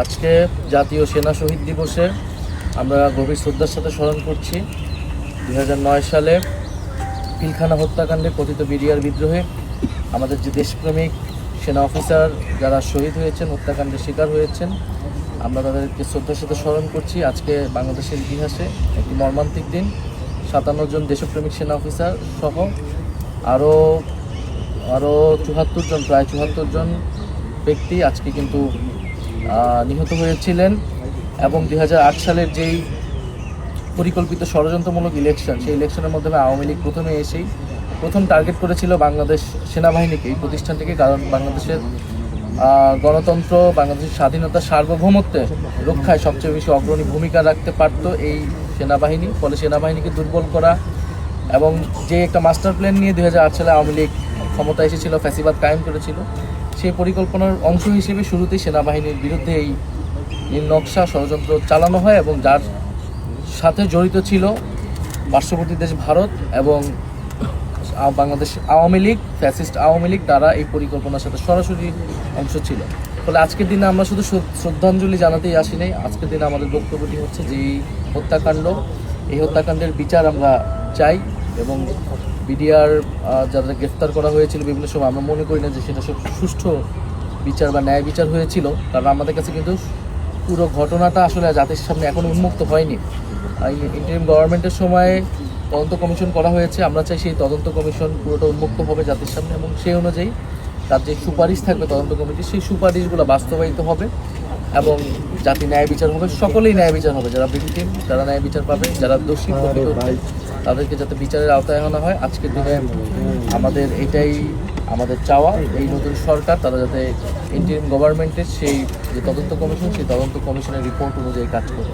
আজকে জাতীয় সেনা শহীদ দিবসে আমরা গভীর শ্রদ্ধার সাথে স্মরণ করছি 2009 সালে পিলখানা হত্যাকাণ্ডে পতিত বিডিআর বিদ্রোহে আমাদের যে দেশপ্রেমিক সেনা অফিসার যারা শহীদ হয়েছেন, হত্যাকাণ্ডের শিকার হয়েছেন, আমরা তাদেরকে শ্রদ্ধার সাথে স্মরণ করছি। আজকে বাংলাদেশের ইতিহাসে একটি মর্মান্তিক দিন। 57 জন দেশপ্রেমিক সেনা অফিসার সহ আরও 74 জন, প্রায় 74 জন ব্যক্তি আজকে কিন্তু নিহত হয়েছিলেন। এবং 2008 সালের যেই পরিকল্পিত ষড়যন্ত্রমূলক ইলেকশন, সেই ইলেকশনের মাধ্যমে আওয়ামী লীগ প্রথম টার্গেট করেছিল বাংলাদেশ সেনাবাহিনীকে, এই প্রতিষ্ঠানটিকে। কারণ বাংলাদেশের গণতন্ত্র, বাংলাদেশের স্বাধীনতা, সার্বভৌমত্বের রক্ষায় সবচেয়ে বেশি অগ্রণী ভূমিকা রাখতে পারত এই সেনাবাহিনী। ফলে সেনাবাহিনীকে দুর্বল করা এবং যে একটা মাস্টার প্ল্যান নিয়ে 2008 সালে আওয়ামী লীগ ক্ষমতা এসেছিল, ফ্যাসিবাদ কায়েম করেছিল, সেই পরিকল্পনার অংশ হিসেবে শুরুতেই সেনাবাহিনীর বিরুদ্ধে এই নকশা ষড়যন্ত্র চালানো হয় এবং যার সাথে জড়িত ছিল পার্শ্ববর্তী দেশ ভারত এবং বাংলাদেশ আওয়ামী লীগ, ফ্যাসিস্ট আওয়ামী লীগ, তারা এই পরিকল্পনার সাথে সরাসরি অংশ ছিল। ফলে আজকের দিনে আমরা শুধু শ্রদ্ধাঞ্জলি জানাতেই আসি নাই। আজকের দিনে আমাদের বক্তব্যটি হচ্ছে যে এই হত্যাকাণ্ডের বিচার আমরা চাই এবং বিডিআর যাদের গ্রেফতার করা হয়েছিল বিভিন্ন সময়, আমরা মনে করি না যে সেটা সুষ্ঠু বিচার বা ন্যায় বিচার হয়েছিল। কারণ আমাদের কাছে কিন্তু পুরো ঘটনাটা আসলে জাতির সামনে এখনও উন্মুক্ত হয়নি। ইন্টারিম গভর্নমেন্টের সময়ে তদন্ত কমিশন করা হয়েছে। আমরা চাই সেই তদন্ত কমিশন পুরোটা উন্মুক্ত হবে জাতির সামনে এবং সেই অনুযায়ী তার যে সুপারিশ থাকবে তদন্ত কমিটি, সেই সুপারিশগুলো বাস্তবায়িত হবে এবং জাতি ন্যায় বিচার হবে। সকলেই ন্যায় বিচার হবে, যারা ভিকটিম তারা ন্যায় বিচার পাবে, যারা দোষী তাদেরকে যাতে বিচারের আওতায় আনা হয়। আজকের দিনে এটাই আমাদের চাওয়া, এই নতুন সরকার তারা যাতে ইন্টারিম গভর্নমেন্টের সেই যে তদন্ত কমিশন, সেই তদন্ত কমিশনের রিপোর্ট অনুযায়ী কাজ করে।